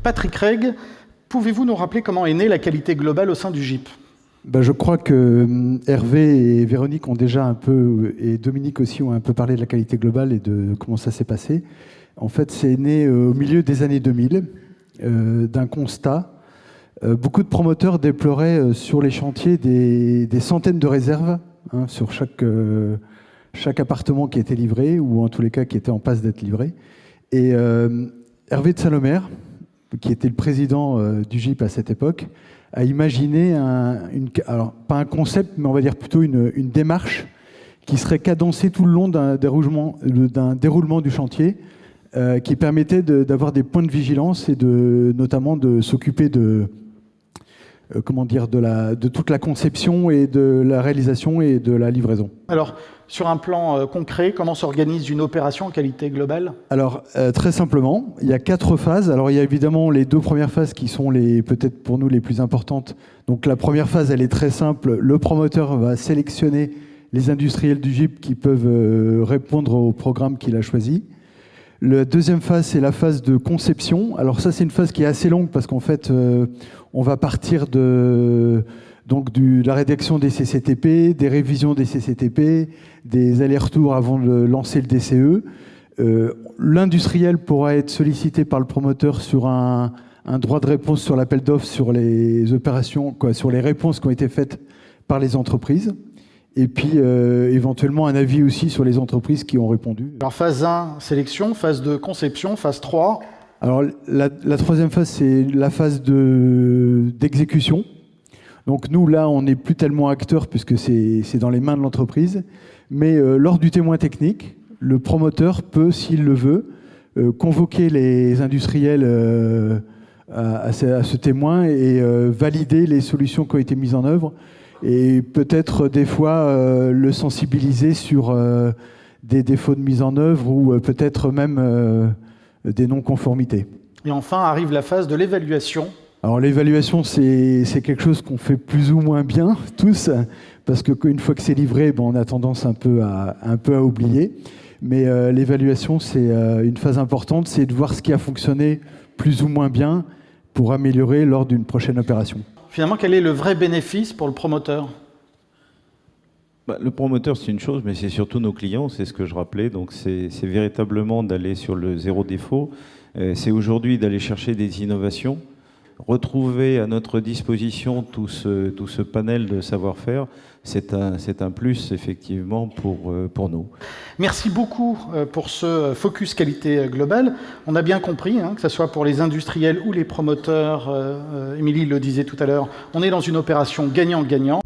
Patrick Reg, pouvez-vous nous rappeler comment est née la qualité globale au sein du GIP ? Je crois que Hervé et Véronique ont déjà un peu, et Dominique aussi, ont un peu parlé de la qualité globale et de comment ça s'est passé. En fait, c'est né au milieu des années 2000, d'un constat. Beaucoup de promoteurs déploraient sur les chantiers des centaines de réserves sur chaque appartement qui était livré, ou en tous les cas qui était en passe d'être livré. Et Hervé de Salomère, qui était le président du GIP à cette époque, a imaginé alors pas un concept, mais on va dire plutôt une démarche qui serait cadencée tout le long d'un déroulement du chantier, qui permettait d'avoir des points de vigilance et notamment de s'occuper de toute la conception et de la réalisation et de la livraison. Alors, sur un plan concret, comment s'organise une opération en qualité globale ? Alors, très simplement, il y a 4 phases. Alors, il y a évidemment les 2 premières phases qui sont peut-être pour nous les plus importantes. Donc, la première phase, elle est très simple. Le promoteur va sélectionner les industriels du GIP qui peuvent répondre au programme qu'il a choisi. La deuxième phase, c'est la phase de conception. Alors ça, c'est une phase qui est assez longue parce qu'en fait, on va partir de la rédaction des CCTP, des révisions des CCTP, des allers-retours avant de lancer le DCE. L'industriel pourra être sollicité par le promoteur sur un droit de réponse sur l'appel d'offres sur les opérations, sur les réponses qui ont été faites par les entreprises. Et puis, éventuellement, un avis aussi sur les entreprises qui ont répondu. Alors, phase 1, sélection, phase 2, conception, phase 3. Alors, la troisième phase, c'est la phase d'exécution. Donc, nous, là, on n'est plus tellement acteurs puisque c'est dans les mains de l'entreprise. Mais lors du témoin technique, le promoteur peut, s'il le veut, convoquer les industriels à ce témoin et valider les solutions qui ont été mises en œuvre. Et peut-être des fois le sensibiliser sur des défauts de mise en œuvre ou peut-être même des non-conformités. Et enfin arrive la phase de l'évaluation. Alors l'évaluation, c'est quelque chose qu'on fait plus ou moins bien tous, parce qu'une fois que c'est livré, on a tendance un peu à oublier. Mais l'évaluation, c'est une phase importante, c'est de voir ce qui a fonctionné plus ou moins bien pour améliorer lors d'une prochaine opération. Finalement, quel est le vrai bénéfice pour le promoteur ? Le promoteur, c'est une chose, mais c'est surtout nos clients, c'est ce que je rappelais. Donc, c'est véritablement d'aller sur le zéro défaut. C'est aujourd'hui d'aller chercher des innovations, retrouver à notre disposition tout ce panel de savoir-faire. C'est un plus, effectivement, pour nous. Merci beaucoup pour ce focus qualité globale. On a bien compris, que ce soit pour les industriels ou les promoteurs, Émilie le disait tout à l'heure, on est dans une opération gagnant-gagnant.